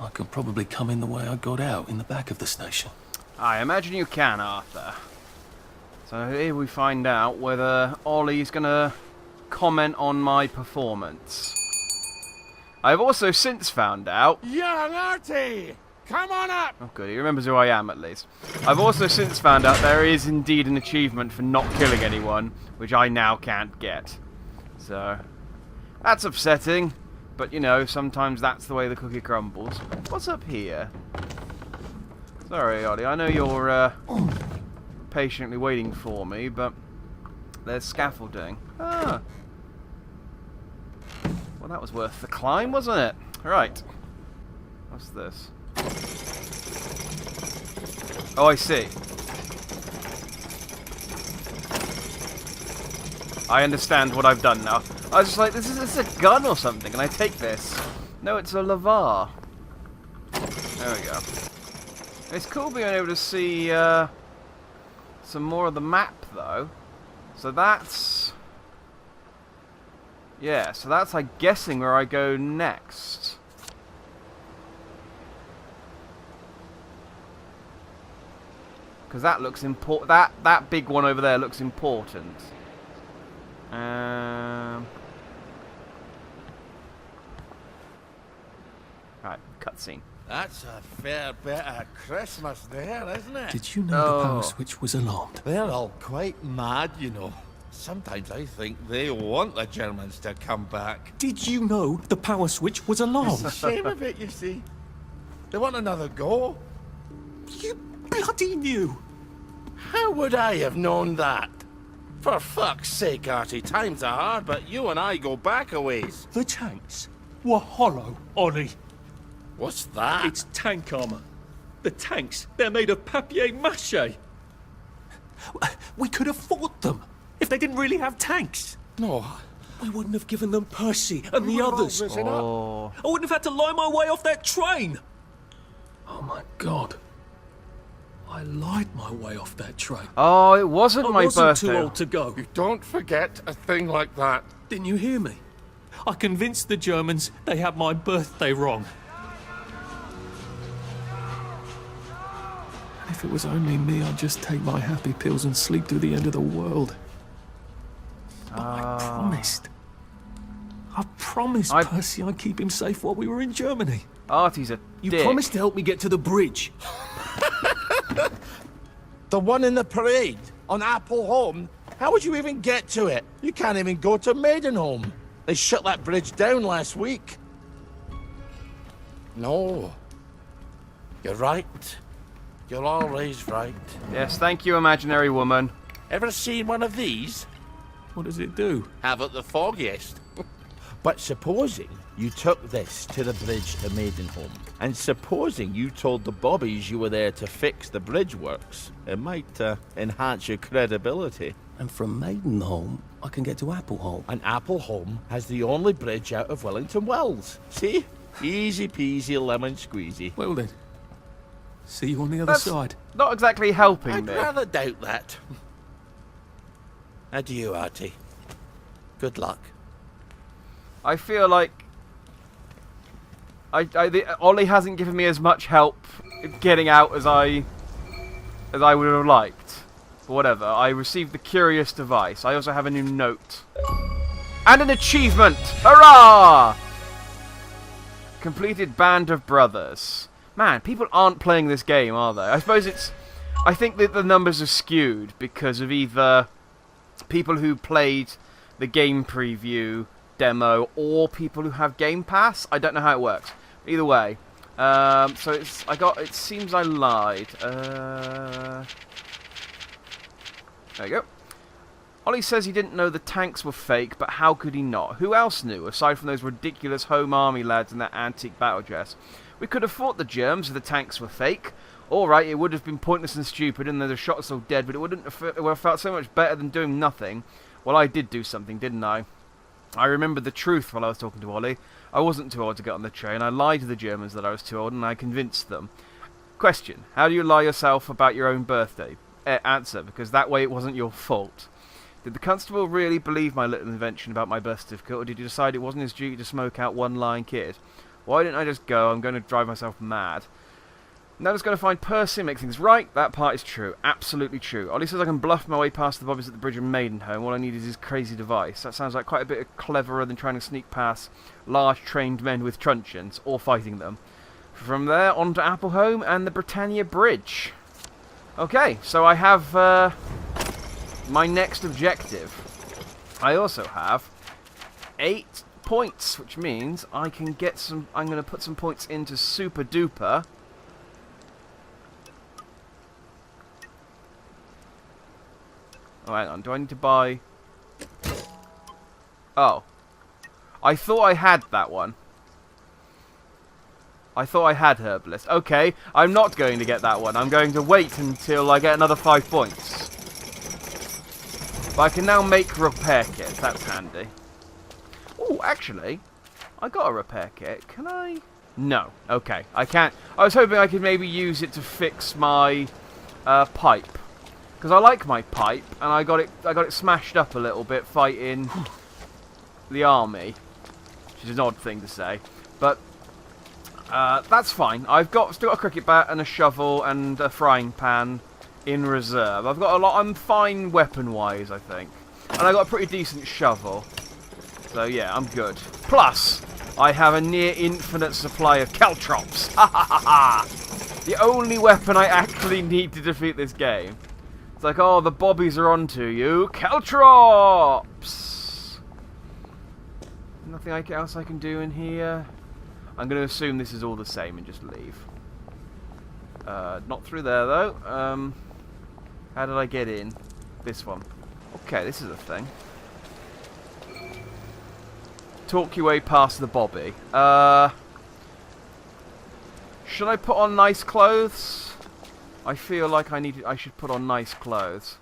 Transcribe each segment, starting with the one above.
I could probably come in the way I got out, in the back of the station. I imagine you can, Arthur. So here we find out whether Ollie's gonna comment on my performance. I've also since found out... Young Artie! Come on up! Oh good, he remembers who I am at least. I've also since found out there is indeed an achievement for not killing anyone, which I now can't get. So, that's upsetting. But, you know, sometimes that's the way the cookie crumbles. What's up here? Sorry, Ollie, I know you're patiently waiting for me, but there's scaffolding. Ah. Well, that was worth the climb, wasn't it? Right. What's this? Oh, I see. I understand what I've done now. I was just like, this is a gun or something, and I take this. No, it's a lavar. There we go. It's cool being able to see some more of the map, though. So that's... yeah, so that's, I'm guessing, where I go next. Because that looks important. That big one over there looks important. Right, cutscene. That's a fair bit of Christmas there, isn't it? Did you know the power switch was alarmed? They're all quite mad, you know. Sometimes I think they want the Germans to come back. Did you know the power switch was alarmed? It's a shame of it, you see. They want another go. You bloody knew! How would I have known that? For fuck's sake, Artie, times are hard, but you and I go back a ways. The tanks were hollow, Ollie. What's that? It's tank armor. The tanks, they're made of papier-mâché. We could have fought them if they didn't really have tanks. No. I wouldn't have given them Percy and the others. Oh. I wouldn't have had to lie my way off that train. Oh my god. I lied my way off that train. Oh, it wasn't I my wasn't birthday. too old to go. You don't forget a thing like that. Didn't you hear me? I convinced the Germans they had my birthday wrong. If it was only me, I'd just take my happy pills and sleep to the end of the world. But I promised. I promised Percy I'd keep him safe while we were in Germany. Artie's a You dick. promised to help me get to the bridge. The one in the parade on Apple Home? How would you even get to it? You can't even go to Maidenholm. They shut that bridge down last week. No. You're right. You're always right. Yes, thank you, imaginary woman. Ever seen one of these? What does it do? Haven't the foggiest. But supposing you took this to the bridge to Maidenholm, and supposing you told the bobbies you were there to fix the bridge works, it might enhance your credibility. And from Maidenholm, I can get to Appleholm. And Appleholm has the only bridge out of Wellington Wells. See? Easy peasy lemon squeezy. Well then, see you on the other That's side. not exactly helping I'd me. rather doubt that. Adieu, Artie. Good luck. I feel like Ollie hasn't given me as much help getting out as I would have liked. But whatever, I received the curious device. I also have a new note. And an achievement! Hurrah! Completed Band of Brothers. Man, people aren't playing this game, are they? I suppose it's... I think that the numbers are skewed because of either people who played the game preview demo or people who have Game Pass. I don't know how it works. Either way. So it's... It seems I lied. There you go. Ollie says he didn't know the tanks were fake, but how could he not? Who else knew, aside from those ridiculous Home Army lads in their antique battle dress? We could have fought the Germs if the tanks were fake. Alright, it would have been pointless and stupid, and they'd have shot us all dead, but it would have felt so much better than doing nothing. Well, I did do something, didn't I? I remembered the truth while I was talking to Ollie. I wasn't too old to get on the train. I lied to the Germans that I was too old, and I convinced them. Question. How do you lie yourself about your own birthday? Answer. Because that way it wasn't your fault. Did the constable really believe my little invention about my birth certificate, or did he decide it wasn't his duty to smoke out one lying kid? Why didn't I just go? I'm going to drive myself mad. Now just going to find Percy and make things right. That part is true. Absolutely true. Ollie says I can bluff my way past the bobbies at the bridge of Maidenholm. All I need is his crazy device. That sounds like quite a bit cleverer than trying to sneak past large trained men with truncheons, or fighting them. From there, on to Appleholm and the Britannia Bridge. Okay, so I have my next objective. I also have 8 points, which means I can get some... I'm going to put some points into Super Duper. Oh, hang on. Do I need to buy... Oh. I thought I had that one. I thought I had Herbalist. Okay, I'm not going to get that one. I'm going to wait until I get another 5 points. But I can now make repair kits. That's handy. Oh, actually, I got a repair kit. Can I? No. Okay, I can't. I was hoping I could maybe use it to fix my pipe. Because I like my pipe, and I got it smashed up a little bit fighting the army, which is an odd thing to say, but that's fine. I've still got a cricket bat and a shovel and a frying pan in reserve. I've got a lot. I'm fine weapon-wise, I think, and I got a pretty decent shovel. So yeah, I'm good. Plus, I have a near infinite supply of caltrops. Ha ha ha ha! The only weapon I actually need to defeat this game. It's like, oh, the bobbies are onto you. Caltrops! Nothing else I can do in here. I'm going to assume this is all the same and just leave. Not through there, though. How did I get in? This one. Okay, this is a thing. Talk your way past the bobby. Should I put on nice clothes? I feel like I should put on nice clothes.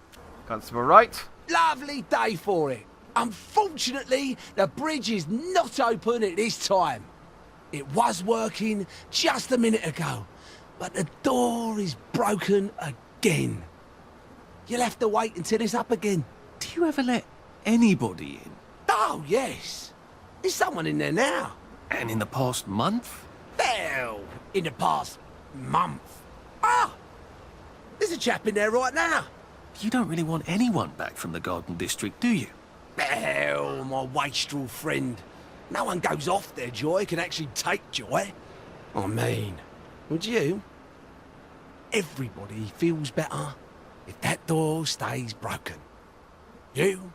Constable, right? Lovely day for it. Unfortunately, the bridge is not open at this time. It was working just a minute ago, but the door is broken again. You'll have to wait until it's up again. Do you ever let anybody in? Oh, yes. There's someone in there now. And in the past month? Well, in the past month. Ah! There's a chap in there right now. You don't really want anyone back from the Garden District, do you? Well, my wastrel friend. No one goes off their joy, can actually take joy. I mean, would you? Everybody feels better if that door stays broken. You,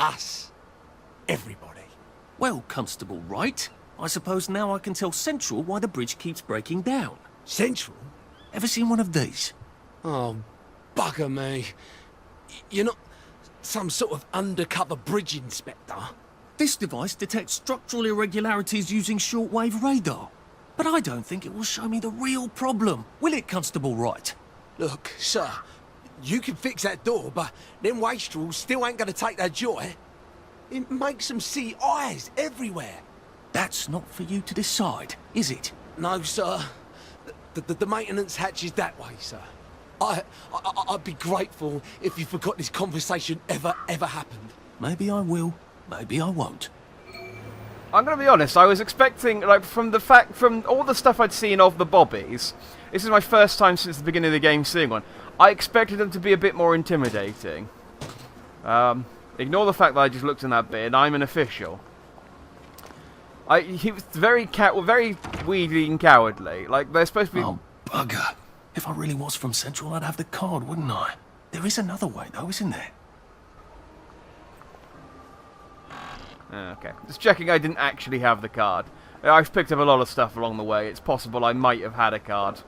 us, everybody. Well, Constable Wright, I suppose now I can tell Central why the bridge keeps breaking down. Central? Ever seen one of these? Oh, bugger me. You're not some sort of undercover bridge inspector? This device detects structural irregularities using shortwave radar. But I don't think it will show me the real problem. Will it, Constable Wright? Look, sir, you can fix that door, but them wastrels still ain't gonna take their joy. It makes them see eyes everywhere. That's not for you to decide, is it? No, sir. The maintenance hatch is that way, sir. I'd be grateful if you forgot this conversation ever happened. Maybe I will, maybe I won't. I'm going to be honest, I was expecting, like, from all the stuff I'd seen of the bobbies, this is my first time since the beginning of the game seeing one, I expected them to be a bit more intimidating. Ignore the fact that I just looked in that bit and I'm an official. He was very weedy and cowardly. Like, they're supposed to be... Oh, bugger. If I really was from Central, I'd have the card, wouldn't I? There is another way, though, isn't there? Okay. Just checking I didn't actually have the card. I've picked up a lot of stuff along the way. It's possible I might have had a card.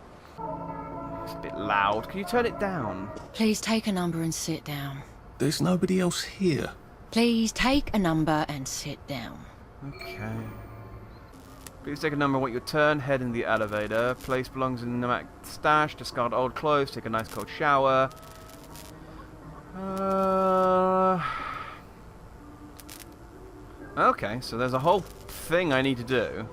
It's a bit loud. Can you turn it down? Please take a number and sit down. There's nobody else here. Please take a number and sit down. Okay. Please take a number, want your turn, head in the elevator. Place belongs in the pneumatic stash, discard old clothes, take a nice cold shower. Okay, so there's a whole thing I need to do.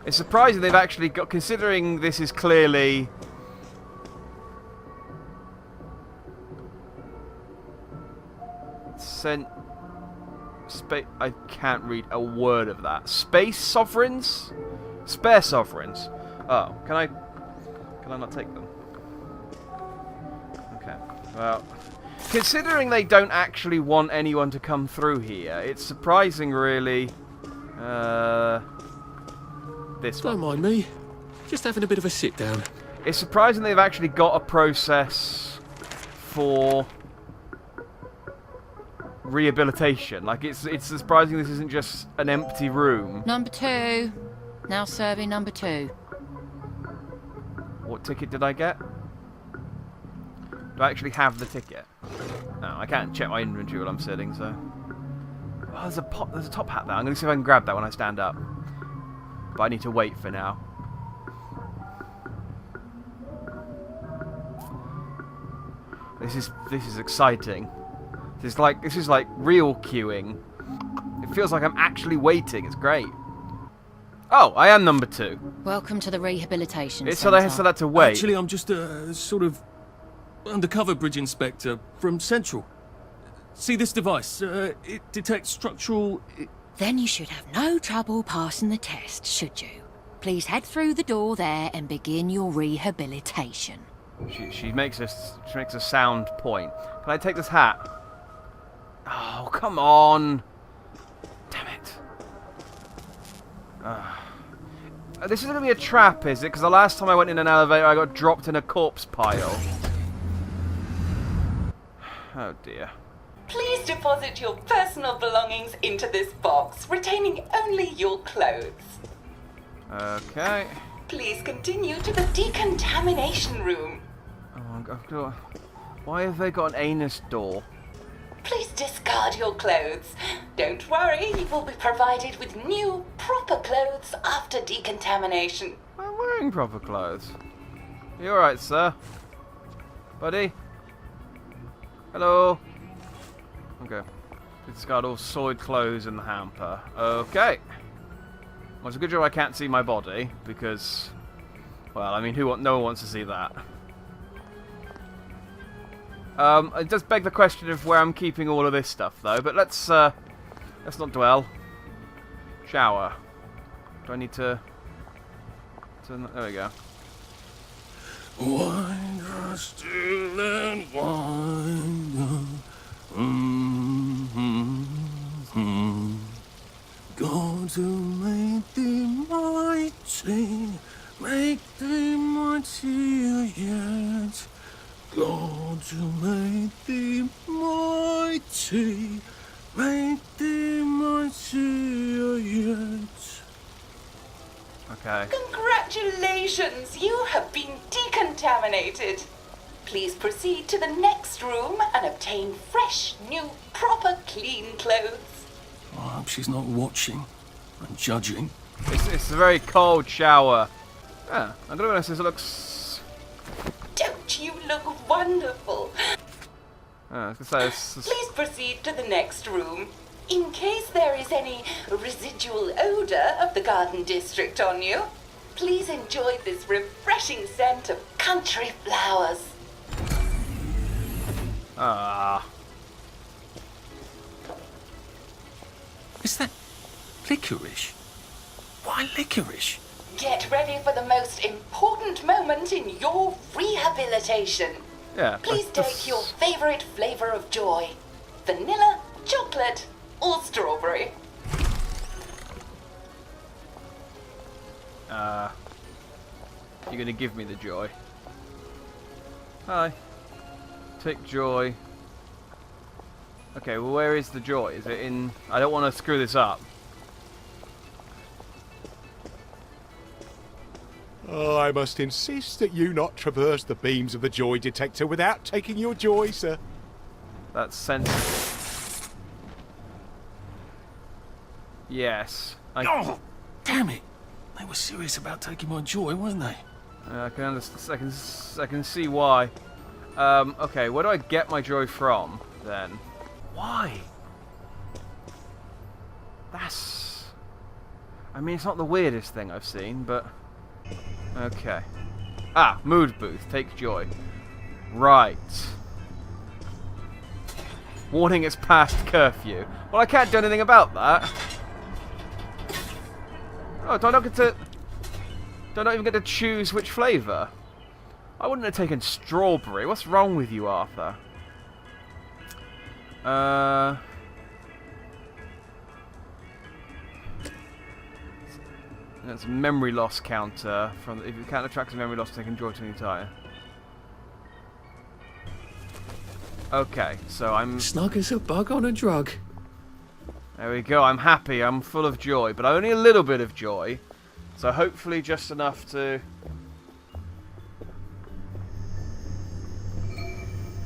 It's surprising they've actually got, considering this is clearly... I can't read a word of that. Space sovereigns? Spare sovereigns. Oh, can I not take them? Okay. Well, considering they don't actually want anyone to come through here, it's surprising, really. This one. Don't mind me. Just having a bit of a sit down. It's surprising they've actually got a process for rehabilitation. Like, it's surprising this isn't just an empty room. Number 2. Now serving number 2. What ticket did I get? Do I actually have the ticket? No, I can't check my inventory while I'm sitting, so... Oh, there's a top hat there. I'm going to see if I can grab that when I stand up. But I need to wait for now. This is exciting. This is like real queuing. It feels like I'm actually waiting. It's great. Oh, I am number 2. Welcome to the rehabilitation So they centre. had to wait. Actually, I'm just a sort of undercover bridge inspector from Central. See this device? It detects structural... Then you should have no trouble passing the test, should you? Please head through the door there and begin your rehabilitation. She makes a sound point. Can I take this hat? Oh, come on! Damn it! This is gonna be a trap, is it? Because the last time I went in an elevator, I got dropped in a corpse pile. Oh dear. Please deposit your personal belongings into this box, retaining only your clothes. Okay. Please continue to the decontamination room. Oh my god. Why have they got an anus door? Please discard your clothes. Don't worry, you will be provided with new, proper clothes after decontamination. I'm wearing proper clothes. You alright, sir? Buddy? Hello? Okay. Discard all soiled clothes in the hamper. Okay. Well, it's a good job I can't see my body, because... Well, I mean, no one wants to see that. It does beg the question of where I'm keeping all of this stuff, though, but let's not dwell. Shower. Do I need to... There we go. Wind still and wind. God to make thee mighty, make thee mightier yet. God to make thee mighty, make thee mightier yet. Okay. Congratulations, you have been decontaminated. Please proceed to the next room and obtain fresh, new, proper, clean clothes. I hope she's not watching and judging. It's a very cold shower. Yeah, I don't know what it looks... Don't you look wonderful? I was gonna say, Please proceed to the next room. In case there is any residual odor of the garden district on you, please enjoy this refreshing scent of country flowers. Is that licorice? Why licorice? Get ready for the most important moment in your rehabilitation. yeah. Please take your favorite flavor of joy. Vanilla, chocolate, or strawberry. You're gonna give me the joy. Hi. Take joy. Okay, well, where is the joy? Is it in... I don't want to screw this up. Oh, I must insist that you not traverse the beams of the joy detector without taking your joy, sir. That's sensitive. Yes. Oh, damn it! They were serious about taking my joy, weren't they? I can understand. I can see why. Okay, where do I get my joy from then? Why? That's... I mean, it's not the weirdest thing I've seen, but... Okay. Ah, mood booth. Take joy. Right. Warning, it's past curfew. Well, I can't do anything about that. Oh, do I not even get to choose which flavour? I wouldn't have taken strawberry. What's wrong with you, Arthur? That's a memory loss counter. If you count attracts a memory loss, take enjoy to the entire. Okay, so I'm... Snug as a bug on a drug. There we go, I'm happy, I'm full of joy, but only a little bit of joy. So hopefully just enough to...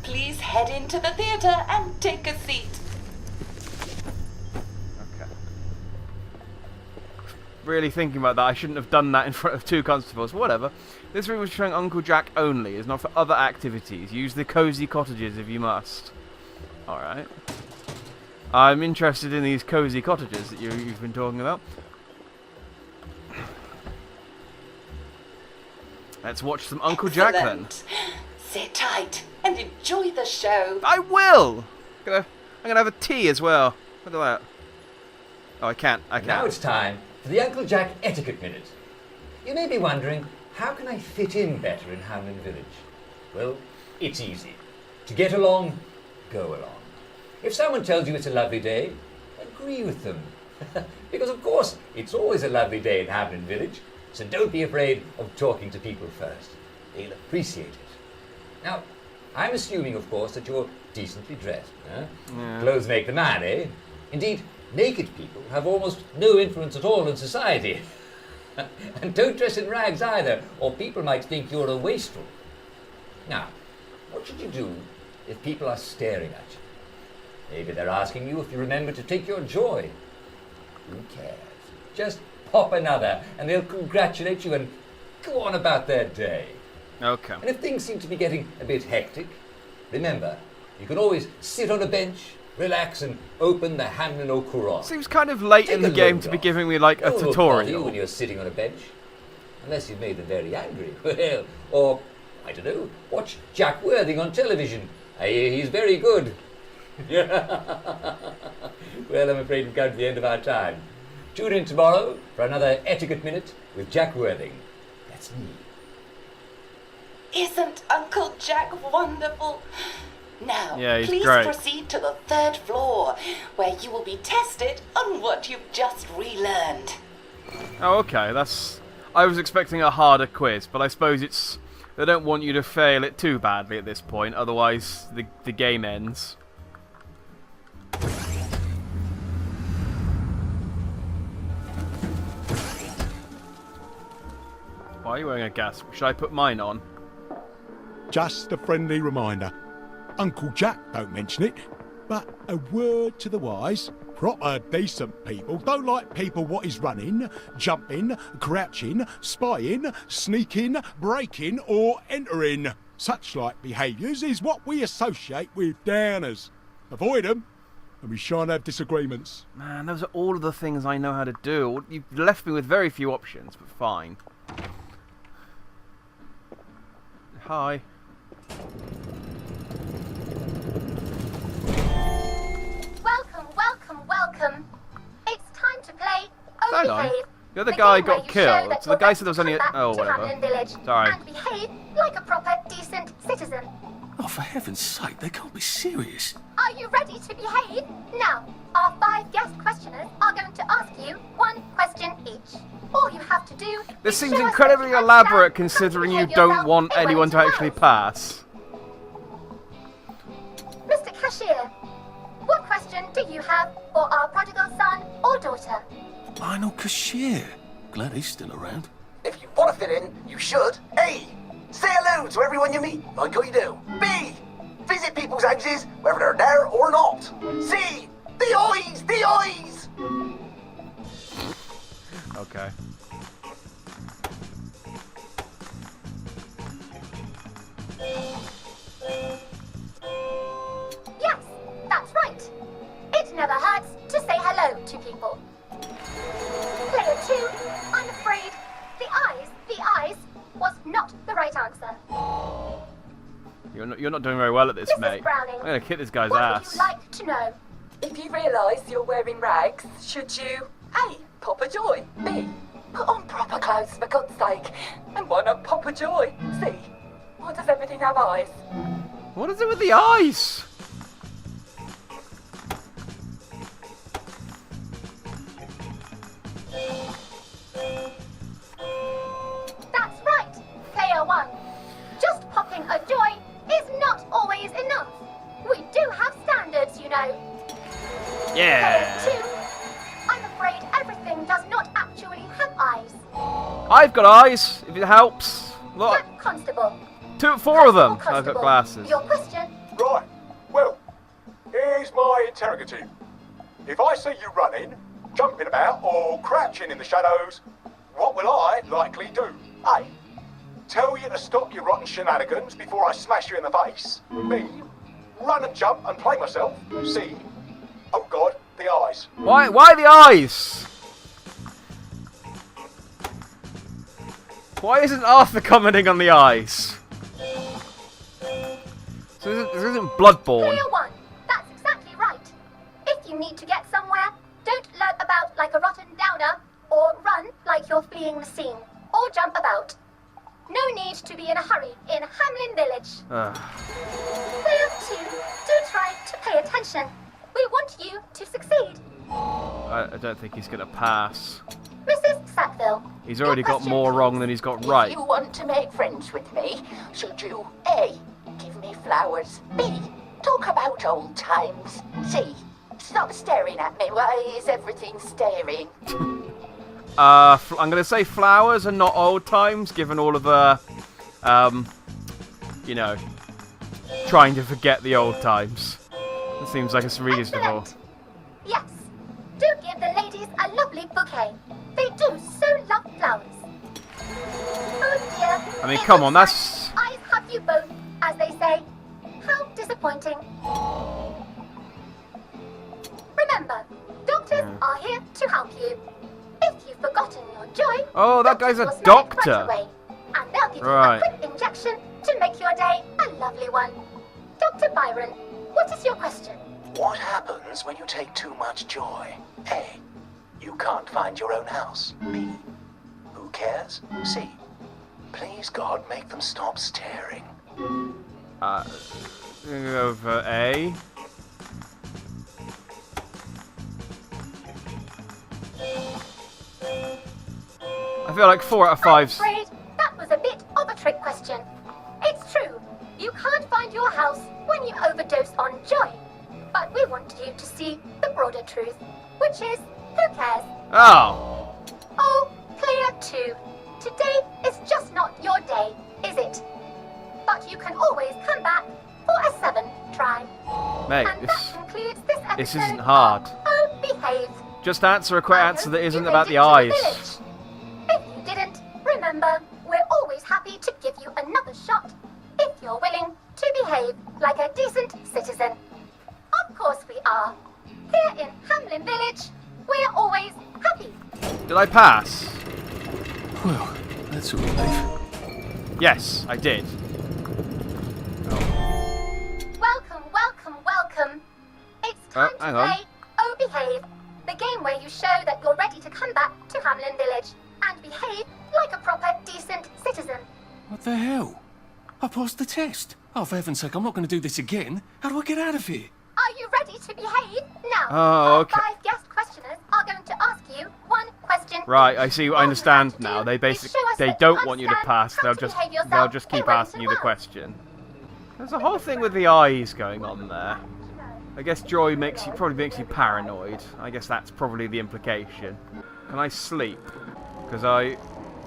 Please head into the theatre and take a seat. Okay. Really thinking about that, I shouldn't have done that in front of 2 constables. Whatever. This room is showing Uncle Jack only. It's not for other activities. Use the cosy cottages if you must. Alright. I'm interested in these cosy cottages that you've been talking about. Let's watch some Uncle Jack then. Sit tight and enjoy the show. I will! I'm gonna have a tea as well. Look at that. Oh, I can't. Now it's time for the Uncle Jack Etiquette Minute. You may be wondering, how can I fit in better in Hamlin Village? Well, it's easy. To get along, go along. If someone tells you it's a lovely day, agree with them. Because of course, it's always a lovely day in Hamlin Village, so don't be afraid of talking to people first. They'll appreciate it. Now, I'm assuming, of course, that you're decently dressed. Huh? Yeah. Clothes make the man, eh? Indeed, naked people have almost no influence at all in society. And don't dress in rags either, or people might think you're a wastrel. Now, what should you do if people are staring at you? Maybe they're asking you if you remember to take your joy. Who cares? Just pop another, and they'll congratulate you and go on about their day. Okay. And if things seem to be getting a bit hectic, remember, you can always sit on a bench, relax, and open the Hamlin O'Quran. Seems kind of late in the game to be giving me like a tutorial. When you're sitting on a bench, unless you've made them very angry. Well, or, I don't know, watch Jack Worthing on television. I hear he's very good. Well, I'm afraid we've come to the end of our time. Tune in tomorrow for another Etiquette Minute with Jack Worthing. That's me. Isn't Uncle Jack wonderful? Now, please great. proceed to the 3rd floor, where you will be tested on what you've just relearned. Oh, okay, I was expecting a harder quiz, but I suppose they don't want you to fail it too badly at this point, otherwise the game ends. Why are you wearing a gas? Should I put mine on? Just a friendly reminder. Uncle Jack don't mention it, but a word to the wise. Proper decent people don't like people what is running, jumping, crouching, spying, sneaking, breaking or entering. Such like behaviours is what we associate with downers. Avoid them, and we shan't have disagreements. Man, those are all of the things I know how to do. You've left me with very few options, but fine. Hi. Welcome. It's time to play Hang on. Behave. The other guy got killed. So the guy said there was only whatever. Sorry. And behave like a proper, decent citizen. Oh, for heaven's sake, they can't be serious. Are you ready to behave? Now, our 5 guest questioners are going to ask you 1 question each. All you have to do This is seems show us incredibly that you elaborate understand considering how you to don't behave want yourself anyone in to well actually to pass. Mr. Cashier, what question do you have for our prodigal son or daughter? Lionel Cashier. Glad he's still around. If you want to fit in, you should. A. Say hello to everyone you meet, like how you do. B. Visit people's houses, whether they're there or not. C. The eyes! The eyes! Okay. Yes, that's right. It never hurts to say hello to people. Player 2, I'm afraid the eyes was not the right answer. You're not doing very well at this, Mrs. mate. Browning, I'm gonna kick this guy's what ass. would you like to know. If you realise you're wearing rags, should you A. Pop a joy, B. Put on proper clothes for God's sake, and why not pop a joy? C. Why does everything have eyes? What is it with the eyes? That's right, player 1. Just popping a joy is not always enough. We do have standards, you know. Yeah. Player 2. I'm afraid everything does not actually have eyes. I've got eyes, if it helps. Look, Jack Constable. 4 of them. Constable, I've got glasses. Your question? Right. Well, here's my interrogative. If I see you running, jumping about, or crouching in the shadows, what will I likely do? A. Tell you to stop your rotten shenanigans before I smash you in the face. B. Run and jump and play myself. C. Oh God, the eyes. Why the eyes? Why isn't Arthur commenting on the eyes? So this isn't Bloodborne. Player 1. That's exactly right. If you need to get somewhere, don't lurk about like a rotten downer, or run like you're fleeing the scene, or jump about. No need to be in a hurry in Hamlin Village. Player 2, do try to pay attention. We want you to succeed. I don't think he's going to pass. Mrs. Sackville. He's already got more wrong than he's got If right. you want to make friends with me, should you A. Give me flowers, B. Talk about old times, C. Stop staring at me, why is everything staring? I'm going to say flowers and not old times, given all of the, you know, trying to forget the old times. It seems like it's reasonable. Excellent. Yes. Do give the ladies a lovely bouquet. They do so love flowers. Oh dear. I mean, It come on, looks that's... like I have you both, as they say. How disappointing. Remember, doctors are here to help you. If you've forgotten your joy, Oh, that guy's a doctors will smell it doctor. right away, and they'll give Right. you a quick injection to make your day a lovely one. Dr. Byron, what is your question? What happens when you take too much joy? A. You can't find your own house. B. Who cares? C. Please God, make them stop staring. Over A. I feel like 4 out of 5's... I'm afraid that was a bit of a trick question. It's true, you can't find your house when you overdose on joy. But we want you to see the broader truth, which is, who cares? Oh. Oh, player 2, today is just not your day, is it? But you can always come back for a 7th try. Mate, And that concludes this episode this isn't hard. of Oh, Behave. Just answer a quick I answer hope that you isn't made about it the to eyes. village. If you didn't, remember, we're always happy to give you another shot if you're willing to behave like a decent citizen. Of course we are. Here in Hamlin Village, we're always happy. Did I pass? Well, that's a relief. Yes, I did. Welcome, welcome, welcome. It's time to hang on. play Oh Behave, the game where you show that you're ready to come back to Hamlin Village and behave like a proper, decent citizen. What the hell? I passed the test. Oh, for heaven's sake, I'm not going to do this again. How do I get out of here? Are you ready to behave? Now, Oh, our okay. 5 guest questioners are going to ask you one question. Right, I see. I All you understand have to now. do They is basically show us they that don't want you to understand pass. how They'll to just behave yourself they'll just in keep ways asking you the well. question. There's a whole thing with the eyes going on there. I guess joy probably makes you paranoid. I guess that's probably the implication. Can I sleep? Because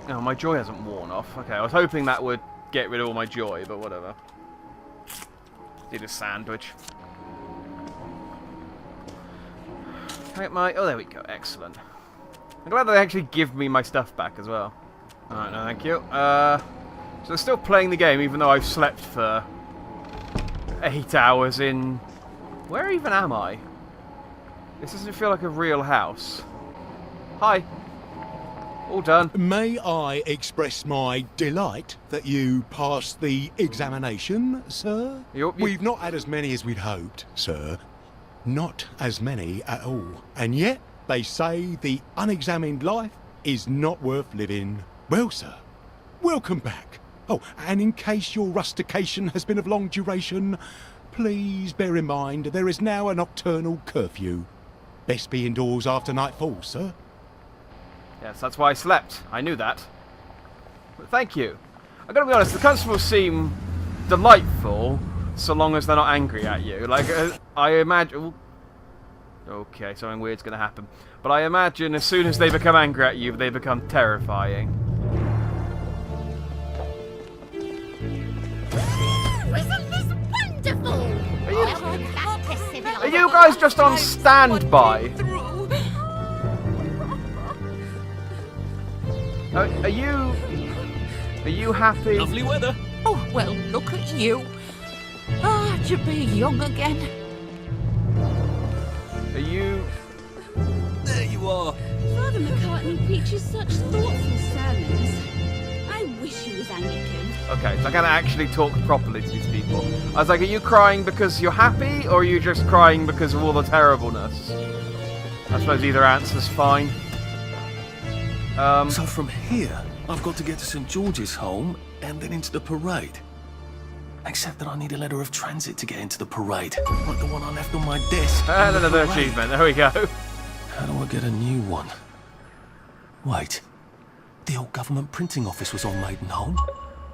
my joy hasn't worn off. Okay, I was hoping that would get rid of all my joy, but whatever. Did a sandwich. Can I get my... Oh, there we go. Excellent. I'm glad they actually give me my stuff back as well. Alright, no thank you. So they're still playing the game even though I've slept for 8 hours in... Where even am I? This doesn't feel like a real house. Hi. All done. May I express my delight that you passed the examination, sir? You- We've not had as many as we'd hoped, sir. Not as many at all. And yet, they say the unexamined life is not worth living. Well, sir, welcome back. Oh, and in case your rustication has been of long duration, please bear in mind there is now a nocturnal curfew. Best be indoors after nightfall, sir. Yes, that's why I slept. I knew that. But thank you. I gotta be honest, the constables seem delightful, so long as they're not angry at you. Like, I imagine... Okay, something weird's gonna happen. But I imagine as soon as they become angry at you, they become terrifying. Isn't this wonderful? Are you guys just on standby? Are you happy? Lovely weather. Oh, well, look at you. Ah, to be young again. Are you... There you are. Father McCartney preaches such thoughtful sermons. I wish he was Anglican. Okay, so I can actually talk properly to these people. I was like, are you crying because you're happy, or are you just crying because of all the terribleness? I suppose either answer's fine. So from here, I've got to get to St. George's Home and then into the parade. Except that I need a letter of transit to get into the parade, like the one I left on my desk. And another achievement, there we go. How do I get a new one? Wait, the old government printing office was on Maidenholm.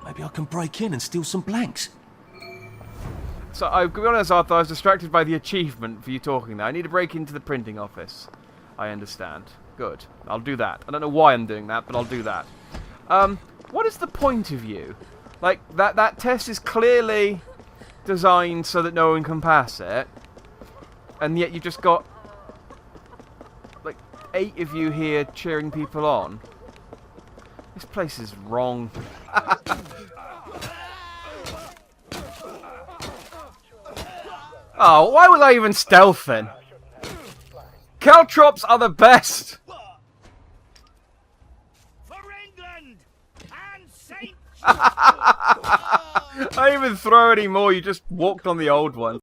Maybe I can break in and steal some blanks. So, I'll be honest, Arthur, I was distracted by the achievement for you talking there. I need to break into the printing office. I understand. Good. I'll do that. I don't know why I'm doing that, but I'll do that. What is the point of you? Like, that test is clearly designed so that no one can pass it. And yet you just got, like, 8 of you here cheering people on. This place is wrong. Oh, why was I even stealthing? Caltrops are the best! For England and Saint I didn't even throw any more, you just walked on the old one.